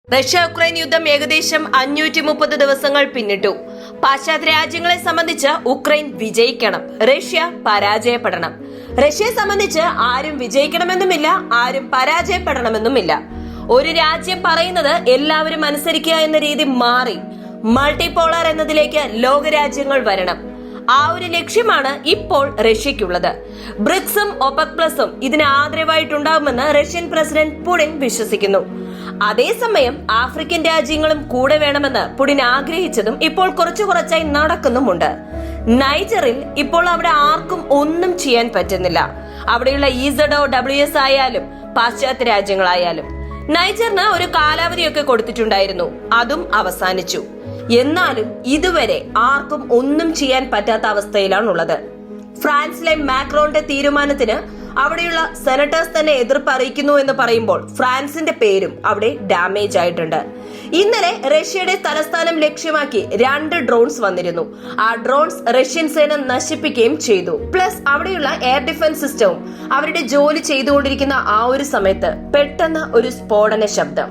Russia Ukraine യുദ്ധം ഏകദേശം 530 ദിവസങ്ങൾ പിന്നിട്ടു. പാശ്ചാത്യ രാജ്യങ്ങളെ സംബന്ധിച്ച് ഉക്രൈൻ വിജയിക്കണം, റഷ്യ പരാജയപ്പെടണം. റഷ്യയെ സംബന്ധിച്ച് ആരും വിജയിക്കണമെന്നുമില്ല, ആരും പരാജയപ്പെടണമെന്നുമില്ല. ഒരു രാജ്യം പറയുന്നത് എല്ലാവരും അനുസരിക്കുക എന്ന രീതി മാറി മൾട്ടിപോളർ എന്നതിലേക്ക് ലോകരാജ്യങ്ങൾ വരണം. ആ ഒരു ലക്ഷ്യമാണ് ഇപ്പോൾ റഷ്യയ്ക്കുള്ളത്. ബ്രിക്സും ഒപെക് പ്ലസും ഇതിന് ആദരവായിട്ടുണ്ടാകുമെന്ന് റഷ്യൻ പ്രസിഡന്റ് പുടിൻ വിശ്വസിക്കുന്നു. അതേസമയം ആഫ്രിക്കൻ രാജ്യങ്ങളും കൂടെ വേണമെന്ന് പുടിൻ ആഗ്രഹിച്ചതും ഇപ്പോൾ കുറച്ചായി നടക്കുന്നുമുണ്ട്. നൈജറിൽ ഇപ്പോൾ അവിടെ ആർക്കും ഒന്നും ചെയ്യാൻ പറ്റുന്നില്ല. അവിടെയുള്ള EZOWS ആയാലും പാശ്ചാത്യ രാജ്യങ്ങളായാലും. നൈജറിന് ഒരു കാലാവധിയൊക്കെ കൊടുത്തിട്ടുണ്ടായിരുന്നു, അതും അവസാനിച്ചു. എന്നാലും ഇതുവരെ ആർക്കും ഒന്നും ചെയ്യാൻ പറ്റാത്ത അവസ്ഥയിലാണുള്ളത്. ഫ്രാൻസിലെ മാക്രോന്റെ തീരുമാനത്തിന് അവിടെയുള്ള സെനറ്റേഴ്സ് തന്നെ എതിർപ്പ് അറിയിക്കുന്നു എന്ന് പറയുമ്പോൾ ഫ്രാൻസിന്റെ പേരും അവിടെ ഡാമേജ് ആയിട്ടുണ്ട്. ഇന്നലെ റഷ്യയുടെ തലസ്ഥാനം ലക്ഷ്യമാക്കി 2 ഡ്രോൺസ് വന്നിരുന്നു. ആ ഡ്രോൺസ് റഷ്യൻ സേന നശിപ്പിക്കുകയും ചെയ്തു. പ്ലസ് അവിടെയുള്ള എയർ ഡിഫൻസ് സിസ്റ്റവും അവരുടെ ജോലി ചെയ്തുകൊണ്ടിരിക്കുന്ന ആ ഒരു സമയത്ത് പെട്ടെന്ന് ഒരു സ്ഫോടന ശബ്ദം.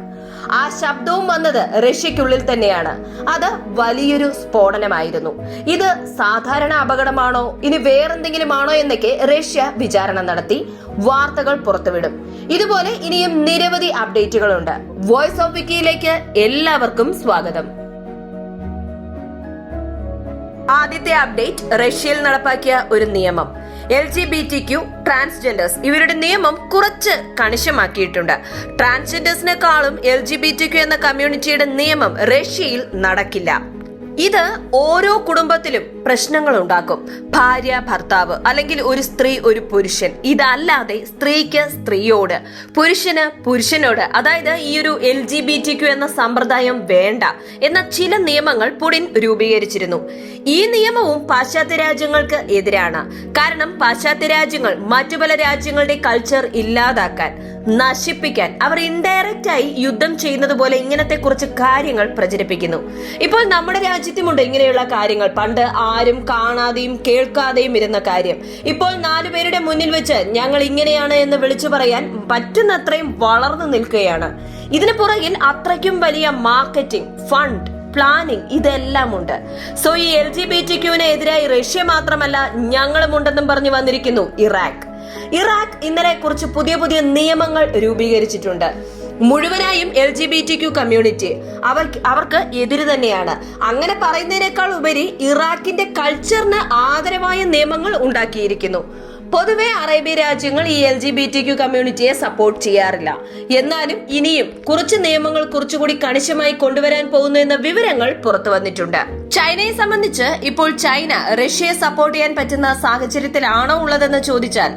ആ ശബ്ദവും വന്നത് റഷ്യക്കുള്ളിൽ തന്നെയാണ്. അത് വലിയൊരു സ്ഫോടനമായിരുന്നു. ഇത് സാധാരണ അപകടമാണോ ഇനി വേറെന്തെങ്കിലും ആണോ എന്നൊക്കെ റഷ്യ വിചാരണ നടത്തി വാർത്തകൾ പുറത്തുവിടും. ഇതുപോലെ ഇനിയും നിരവധി അപ്ഡേറ്റുകളുണ്ട്. വോയിസ് ഓഫ് വിക്കിയിലേക്ക് എല്ലാവർക്കും സ്വാഗതം. ആദ്യത്തെ അപ്ഡേറ്റ്, റഷ്യയിൽ നടപ്പാക്കിയ ഒരു നിയമം. LGBTQ ട്രാൻസ്ജെൻഡേഴ്സ് ഇവരുടെ നിയമം കുറച്ച് കണിശമാക്കിയിട്ടുണ്ട്. ട്രാൻസ്ജെൻഡേഴ്സിനെക്കാളും LGBTQ എന്ന കമ്മ്യൂണിറ്റിയുടെ നിയമം റഷ്യയിൽ നടക്കില്ല. ഇത് ഓരോ കുടുംബത്തിലും പ്രശ്നങ്ങൾ ഉണ്ടാക്കും. ഭാര്യ ഭർത്താവ്, അല്ലെങ്കിൽ ഒരു സ്ത്രീ ഒരു പുരുഷൻ, ഇതല്ലാതെ സ്ത്രീക്ക് സ്ത്രീയോട്, പുരുഷന് പുരുഷനോട്, അതായത് ഈ ഒരു LGBTQ എന്ന സമ്പ്രദായം വേണ്ട എന്ന ചില നിയമങ്ങൾ പുടിൻ രൂപീകരിച്ചിരുന്നു. ഈ നിയമവും പാശ്ചാത്യ രാജ്യങ്ങൾക്ക് എതിരാണ്. കാരണം പാശ്ചാത്യ രാജ്യങ്ങൾ മറ്റു പല രാജ്യങ്ങളുടെ കൾച്ചർ ഇല്ലാതാക്കാൻ, നശിപ്പിക്കാൻ അവർ ഇൻഡയറക്റ്റ് ആയി യുദ്ധം ചെയ്യുന്നത് പോലെ ഇങ്ങനത്തെ കുറച്ച് കാര്യങ്ങൾ പ്രചരിപ്പിക്കുന്നു. ഇപ്പോൾ നമ്മുടെ രാജ്യത്തുമുണ്ട് ഇങ്ങനെയുള്ള കാര്യങ്ങൾ. പണ്ട് ആരും കാണാതെയും കേൾക്കാതെയും ഇരുന്ന കാര്യം ഇപ്പോൾ 4 പേരുടെ മുന്നിൽ വെച്ച് ഞങ്ങൾ ഇങ്ങനെയാണ് എന്ന് വിളിച്ചു പറയാൻ പറ്റുന്നത്രയും വളർന്നു നിൽക്കുകയാണ്. ഇതിന് പുറകിൽ അത്രയ്ക്കും വലിയ മാർക്കറ്റിംഗ്, ഫണ്ട്, പ്ലാനിംഗ് ഇതെല്ലാം ഉണ്ട്. സോ ഈ LGBTQ-ന് എതിരായി റഷ്യ മാത്രമല്ല ഞങ്ങളും ഉണ്ടെന്നും പറഞ്ഞു വന്നിരിക്കുന്നു ഇറാഖ്. ഇന്നലെ കുറച്ച് പുതിയ നിയമങ്ങൾ രൂപീകരിച്ചിട്ടുണ്ട്. മുഴുവനായും LGBTQ കമ്മ്യൂണിറ്റി അവർക്ക് എതിര് തന്നെയാണ്. അങ്ങനെ പറയുന്നതിനേക്കാൾ ഉപരി ഇറാഖിന്റെ കൾച്ചറിന് ആദരവായ നിയമങ്ങൾ ഉണ്ടാക്കിയിരിക്കുന്നു. പൊതുവെ അറേബ്യ രാജ്യങ്ങൾ ഈ LGBTQ കമ്മ്യൂണിറ്റിയെ സപ്പോർട്ട് ചെയ്യാറില്ല. എന്നാലും ഇനിയും കുറച്ച് നിയമങ്ങൾ കുറച്ചുകൂടി കണിശമായി കൊണ്ടുവരാൻ പോകുന്നു എന്ന വിവരങ്ങൾ പുറത്തു വന്നിട്ടുണ്ട്. ചൈനയെ സംബന്ധിച്ച് ഇപ്പോൾ ചൈന റഷ്യയെ സപ്പോർട്ട് ചെയ്യാൻ പറ്റുന്ന സാഹചര്യത്തിലാണോ ഉള്ളതെന്ന് ചോദിച്ചാൽ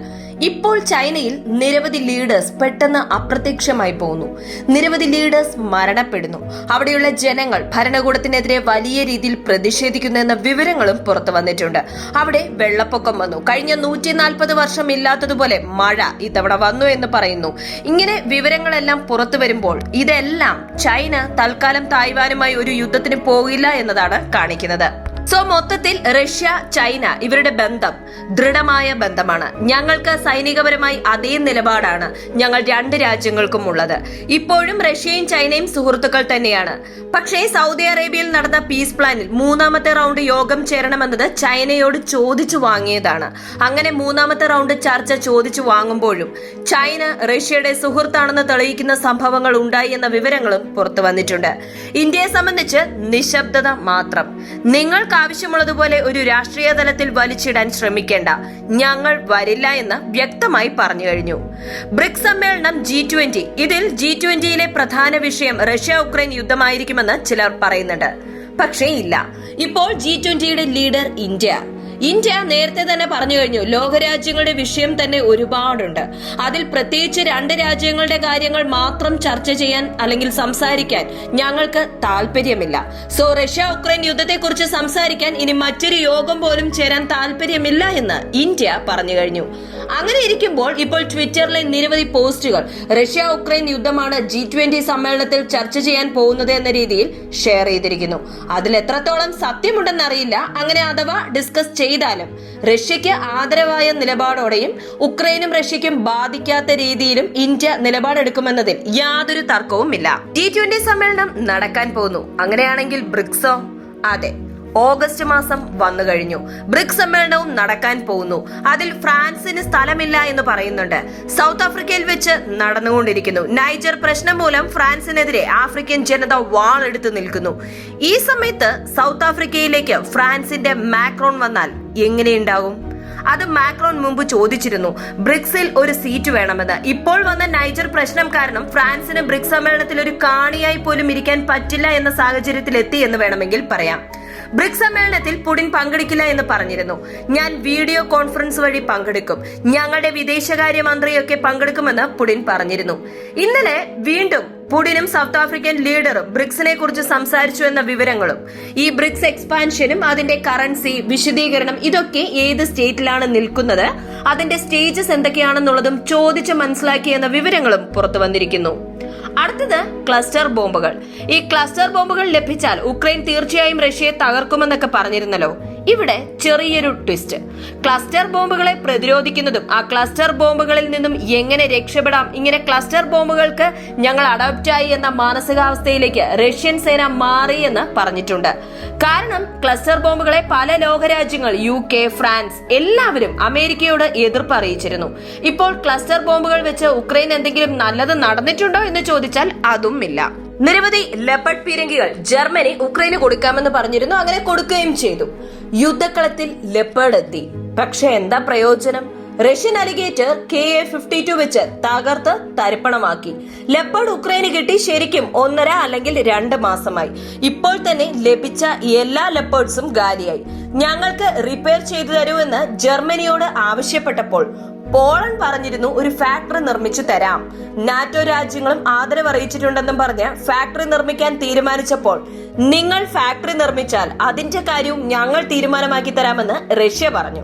ഇപ്പോൾ ചൈനയിൽ നിരവധി ലീഡേഴ്സ് പെട്ടെന്ന് അപ്രത്യക്ഷമായി പോകുന്നു. നിരവധി ലീഡേഴ്സ് മരണപ്പെടുന്നു. അവിടെയുള്ള ജനങ്ങൾ ഭരണകൂടത്തിനെതിരെ വലിയ രീതിയിൽ പ്രതിഷേധിക്കുന്നു എന്ന വിവരങ്ങളും പുറത്തു വന്നിട്ടുണ്ട്. അവിടെ വെള്ളപ്പൊക്കം വന്നു. കഴിഞ്ഞ 140 വർഷം ഇല്ലാത്തതുപോലെ മഴ ഇത്തവണ വന്നു എന്ന് പറയുന്നു. ഇങ്ങനെ വിവരങ്ങളെല്ലാം പുറത്തു വരുമ്പോൾ ഇതെല്ലാം ചൈന തൽക്കാലം തായ്വാനുമായി ഒരു യുദ്ധത്തിന് പോകില്ല എന്നതാണ് കാണിക്കുന്നത്. സോ മൊത്തത്തിൽ റഷ്യ ചൈന ഇവരുടെ ബന്ധം ദൃഢമായ ബന്ധമാണ്. ഞങ്ങൾക്ക് സൈനികപരമായി അതേ നിലപാടാണ് ഞങ്ങൾ 2 രാജ്യങ്ങൾക്കും ഉള്ളത്. ഇപ്പോഴും റഷ്യയും ചൈനയും സുഹൃത്തുക്കൾ തന്നെയാണ്. പക്ഷേ സൗദി അറേബ്യയിൽ നടന്ന പീസ് പ്ലാനിൽ 3ാമത്തെ റൗണ്ട് യോഗം ചേരണമെന്നത് ചൈനയോട് ചോദിച്ചു വാങ്ങിയതാണ്. അങ്ങനെ 3ാമത്തെ റൗണ്ട് ചർച്ച ചോദിച്ചു വാങ്ങുമ്പോഴും ചൈന റഷ്യയുടെ സുഹൃത്താണെന്ന് തെളിയിക്കുന്ന സംഭവങ്ങൾ ഉണ്ടായി എന്ന വിവരങ്ങളും പുറത്തു വന്നിട്ടുണ്ട്. ഇന്ത്യയെ സംബന്ധിച്ച് നിശബ്ദത മാത്രം. നിങ്ങൾക്ക് ആവശ്യമുള്ളതുപോലെ ഒരു രാഷ്ട്രീയ തലത്തിൽ വലിച്ചിടാൻ ശ്രമിക്കേണ്ട, ഞങ്ങൾ വരില്ല എന്ന് വ്യക്തമായി പറഞ്ഞു കഴിഞ്ഞു. ബ്രിക്സ് സമ്മേളനം G20. ഇതിൽ G20യിലെ പ്രധാന വിഷയം റഷ്യ ഉക്രൈൻ യുദ്ധമായിരിക്കുമെന്ന് ചിലർ പറയുന്നുണ്ട്. പക്ഷേ ഇല്ല. ഇപ്പോൾ G20യുടെ ലീഡർ ഇന്ത്യ നേരത്തെ തന്നെ പറഞ്ഞു കഴിഞ്ഞു, ലോകരാജ്യങ്ങളുടെ വിഷയം തന്നെ ഒരുപാടുണ്ട്. അതിൽ പ്രത്യേകിച്ച് 2 രാജ്യങ്ങളുടെ കാര്യങ്ങൾ മാത്രം ചർച്ച ചെയ്യാൻ അല്ലെങ്കിൽ സംസാരിക്കാൻ ഞങ്ങൾക്ക് താല്പര്യമില്ല. സോ റഷ്യ ഉക്രൈൻ യുദ്ധത്തെക്കുറിച്ച് സംസാരിക്കാൻ ഇനി മറ്റൊരു യോഗം പോലും ചേരാൻ താല്പര്യമില്ല എന്ന് ഇന്ത്യ പറഞ്ഞു കഴിഞ്ഞു. അങ്ങനെ ഇരിക്കുമ്പോൾ ഇപ്പോൾ ട്വിറ്ററിലെ നിരവധി പോസ്റ്റുകൾ റഷ്യ ഉക്രൈൻ യുദ്ധമാണ് G20 സമ്മേളനത്തിൽ ചർച്ച ചെയ്യാൻ പോകുന്നത് എന്ന രീതിയിൽ ഷെയർ ചെയ്തിരിക്കുന്നു. അതിൽ എത്രത്തോളം സത്യമുണ്ടെന്നറിയില്ല. അങ്ങനെ അഥവാ ഡിസ്കസ് ചെയ്താലും റഷ്യയ്ക്ക് ആദരവായ നിലപാടോടെയും ഉക്രൈനും റഷ്യയ്ക്കും ബാധിക്കാത്ത രീതിയിലും ഇന്ത്യ നിലപാടെടുക്കുമെന്നതിൽ യാതൊരു തർക്കവുമില്ല. G20 സമ്മേളനം നടക്കാൻ പോകുന്നു. അങ്ങനെയാണെങ്കിൽ ബ്രിക്സോ? അതെ, ഓഗസ്റ്റ് മാസം വന്നു കഴിഞ്ഞു. ബ്രിക്സ് സമ്മേളനവും നടക്കാൻ പോകുന്നു. അതിൽ ഫ്രാൻസിന് സ്ഥലമില്ല എന്ന് പറയുന്നുണ്ട്. സൗത്ത് ആഫ്രിക്കയിൽ വെച്ച് നടന്നുകൊണ്ടിരിക്കുന്നു. നൈജർ പ്രശ്നം മൂലം ഫ്രാൻസിനെതിരെ ആഫ്രിക്കൻ ജനത വാളെടുത്ത് നിൽക്കുന്നു. ഈ സമയത്ത് സൗത്ത് ആഫ്രിക്കയിലേക്ക് ഫ്രാൻസിന്റെ മാക്രോൺ വന്നാൽ എങ്ങനെയുണ്ടാകും? അത് മാക്രോൺ മുമ്പ് ചോദിച്ചിരുന്നു, ബ്രിക്സിൽ ഒരു സീറ്റ് വേണമെന്ന്. ഇപ്പോൾ വന്ന നൈജർ പ്രശ്നം കാരണം ഫ്രാൻസിന് ബ്രിക്സ് സമ്മേളനത്തിൽ ഒരു കാണിയായി പോലും ഇരിക്കാൻ പറ്റില്ല എന്ന സാഹചര്യത്തിൽ എത്തി എന്ന് വേണമെങ്കിൽ പറയാം. ബ്രിക്സ് സമ്മേളനത്തിൽ പുടിൻ പങ്കെടുക്കില്ല എന്ന് പറഞ്ഞിരുന്നു. ഞാൻ വീഡിയോ കോൺഫറൻസ് വഴി പങ്കെടുക്കും, ഞങ്ങളുടെ വിദേശകാര്യ മന്ത്രിയൊക്കെ പങ്കെടുക്കുമെന്ന് പുടിൻ പറഞ്ഞിരുന്നു. ഇന്നലെ വീണ്ടും പുടിനും സൗത്ത് ആഫ്രിക്കൻ ലീഡറും ബ്രിക്സിനെ കുറിച്ച് സംസാരിച്ചു എന്ന വിവരങ്ങളും ഈ ബ്രിക്സ് എക്സ്പാൻഷനും അതിന്റെ കറൻസി വിശദീകരണം ഇതൊക്കെ ഏത് സ്റ്റേറ്റിലാണ് നിൽക്കുന്നത്, അതിന്റെ സ്റ്റേജസ് എന്തൊക്കെയാണെന്നുള്ളതും ചോദിച്ച് മനസ്സിലാക്കിയെന്ന വിവരങ്ങളും പുറത്തു വന്നിരിക്കുന്നു. അടുത്തത് ക്ലസ്റ്റർ ബോംബുകൾ. ഈ ക്ലസ്റ്റർ ബോംബുകൾ ലഭിച്ചാൽ ഉക്രൈൻ തീർച്ചയായും റഷ്യയെ തകർക്കുമെന്നൊക്കെ പറഞ്ഞിരുന്നല്ലോ. ഇവിടെ ചെറിയൊരു ട്വിസ്റ്റ്. ക്ലസ്റ്റർ ബോംബുകളെ പ്രതിരോധിക്കുന്നതും ആ ക്ലസ്റ്റർ ബോംബുകളിൽ നിന്നും എങ്ങനെ രക്ഷപ്പെടാം, ഇങ്ങനെ ക്ലസ്റ്റർ ബോംബുകൾക്ക് ഞങ്ങൾ അഡോപ്റ്റായി എന്ന മാനസികാവസ്ഥയിലേക്ക് റഷ്യൻ സേന മാറി എന്ന് പറഞ്ഞിട്ടുണ്ട്. കാരണം ക്ലസ്റ്റർ ബോംബുകളെ പല ലോകരാജ്യങ്ങൾ UK, ഫ്രാൻസ് എല്ലാവരും അമേരിക്കയോട് എതിർപ്പ് അറിയിച്ചിരുന്നു. ഇപ്പോൾ ക്ലസ്റ്റർ ബോംബുകൾ വെച്ച് ഉക്രൈൻ എന്തെങ്കിലും നല്ലത് നടന്നിട്ടുണ്ടോ എന്ന് ചോദിച്ചാൽ അതും ഇല്ല. നിരവധി ലെപ്പർഡ് പീരങ്കികൾ ജർമ്മനി ഉക്രൈന് കൊടുക്കാമെന്ന് പറഞ്ഞിരുന്നു. അങ്ങനെ കൊടുക്കുകയും ചെയ്തു. യുദ്ധക്കളത്തിൽ ലെപ്പർഡ് എത്തി. പക്ഷെ എന്താ പ്രയോജനം? റഷ്യൻ അലിഗേറ്റർ KA-52 വെച്ച് തകർത്ത് തരിപ്പണമാക്കി. ലെപ്പർഡ് ഉക്രൈന് കിട്ടി ശരിക്കും 1.5 അല്ലെങ്കിൽ 2 മാസമായി. ഇപ്പോൾ തന്നെ ലഭിച്ച എല്ലാ ലെപ്പേർഡ്സും ഗാലിയായി. ഞങ്ങൾക്ക് റിപ്പയർ ചെയ്തു തരുമെന്ന് ജർമ്മനിയോട് ആവശ്യപ്പെട്ടപ്പോൾ പോളണ്ട് പറഞ്ഞിരുന്നു ഒരു ഫാക്ടറി നിർമ്മിച്ചു തരാം. നാറ്റോ രാജ്യങ്ങളും ആദരവ് അറിയിച്ചിട്ടുണ്ടെന്നും പറഞ്ഞ് ഫാക്ടറി നിർമ്മിക്കാൻ തീരുമാനിച്ചപ്പോൾ നിങ്ങൾ ഫാക്ടറി നിർമ്മിച്ചാൽ അതിന്റെ കാര്യവും ഞങ്ങൾ തീരുമാനമാക്കി തരാമെന്ന് റഷ്യ പറഞ്ഞു.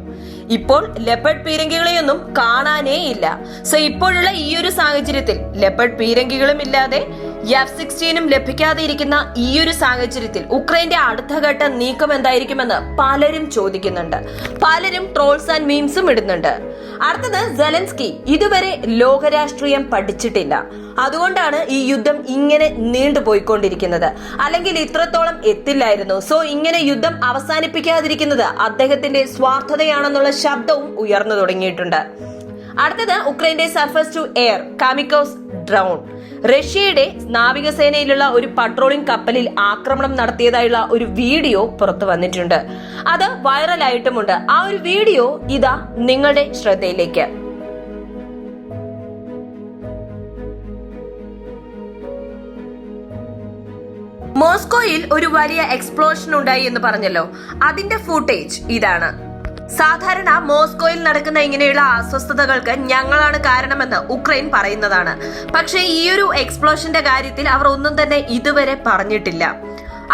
ഇപ്പോൾ ലെപ്പർഡ് പീരങ്കികളെയൊന്നും കാണാനേ ഇല്ല. സോ ഇപ്പോഴുള്ള ഈ ഒരു സാഹചര്യത്തിൽ ലെപ്പർഡ് പീരങ്കികളും ഇല്ലാതെ F-16 ലഭിക്കാതെ ഇരിക്കുന്ന ഈ ഒരു സാഹചര്യത്തിൽ ഉക്രൈന്റെ അടുത്ത ഘട്ട നീക്കം എന്തായിരിക്കുമെന്ന് പലരും ചോദിക്കുന്നുണ്ട്. പലരും ട്രോൾസ് ആൻഡ് മീംസും ഇടുന്നുണ്ട്. അടുത്തത് സെലൻസ്കി ഇതുവരെ ലോകരാഷ്ട്രീയം പഠിച്ചിട്ടില്ല. അതുകൊണ്ടാണ് ഈ യുദ്ധം ഇങ്ങനെ നീണ്ടുപോയിക്കൊണ്ടിരിക്കുന്നത്. അല്ലെങ്കിൽ ഇത്രത്തോളം എത്തില്ലായിരുന്നു. സോ ഇങ്ങനെ യുദ്ധം അവസാനിപ്പിക്കാതിരിക്കുന്നത് അദ്ദേഹത്തിന്റെ സ്വാർത്ഥതയാണെന്നുള്ള ശബ്ദവും ഉയർന്നു തുടങ്ങിയിട്ടുണ്ട്. അടുത്തത് ഉക്രൈന്റെ സർഫസ് ടു എയർ കാമിക്കോസ് ഡ്രോൺ. റഷ്യയുടെ നാവികസേനയിലുള്ള ഒരു പട്രോളിംഗ് കപ്പലിൽ ആക്രമണം നടത്തിയതായുള്ള ഒരു വീഡിയോ പുറത്തു വന്നിട്ടുണ്ട്. അത് വൈറലായിട്ടുമുണ്ട്. ആ ഒരു വീഡിയോ ഇതാ നിങ്ങളുടെ ശ്രദ്ധയിലേക്ക്. മോസ്കോയിൽ ഒരു വലിയ എക്സ്പ്ലോഷൻ ഉണ്ടായി എന്ന് പറഞ്ഞല്ലോ, അതിന്റെ ഫുട്ടേജ് ഇതാണ്. സാധാരണ മോസ്കോയിൽ നടക്കുന്ന ഇങ്ങനെയുള്ള അസ്വസ്ഥതകൾക്ക് ഞങ്ങളാണ് കാരണമെന്ന് ഉക്രൈൻ പറയുന്നതാണ്. പക്ഷേ ഈ ഒരു എക്സ്പ്ലോഷന്റെ കാര്യത്തിൽ അവർ ഒന്നും തന്നെ ഇതുവരെ പറഞ്ഞിട്ടില്ല.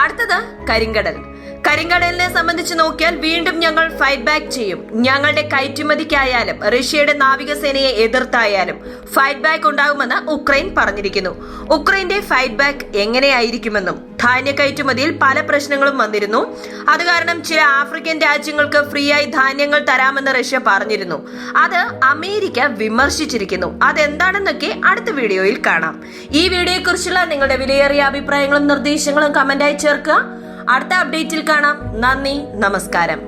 അടുത്തത് കരിങ്കടൽ. കരിങ്കടലിനെ സംബന്ധിച്ച് നോക്കിയാൽ വീണ്ടും ഞങ്ങൾ ഫൈറ്റ് ബാക്ക് ചെയ്യും. ഞങ്ങളുടെ കയറ്റുമതിക്കായാലും റഷ്യയുടെ നാവികസേനയെ എതിർത്തായാലും ഫൈറ്റ് ബാക്ക് ഉണ്ടാകുമെന്ന് ഉക്രൈൻ പറഞ്ഞിരിക്കുന്നു. ഉക്രൈന്റെ ഫൈറ്റ് ബാക്ക് എങ്ങനെയായിരിക്കുമെന്നും ധാന്യ കയറ്റുമതിയിൽ പല പ്രശ്നങ്ങളും വന്നിരുന്നു. അത് കാരണം ചില ആഫ്രിക്കൻ രാജ്യങ്ങൾക്ക് ഫ്രീ ആയി ധാന്യങ്ങൾ തരാമെന്ന് റഷ്യ പറഞ്ഞിരുന്നു. അത് അമേരിക്ക വിമർശിച്ചിരിക്കുന്നു. അതെന്താണെന്നൊക്കെ അടുത്ത വീഡിയോയിൽ കാണാം. ഈ വീഡിയോയെക്കുറിച്ചുള്ള നിങ്ങളുടെ വിലയേറിയ അഭിപ്രായങ്ങളും നിർദ്ദേശങ്ങളും കമന്റായി ചേർക്കുക. അടുത്ത അപ്ഡേറ്റിൽ കാണാം. നന്ദി, നമസ്കാരം.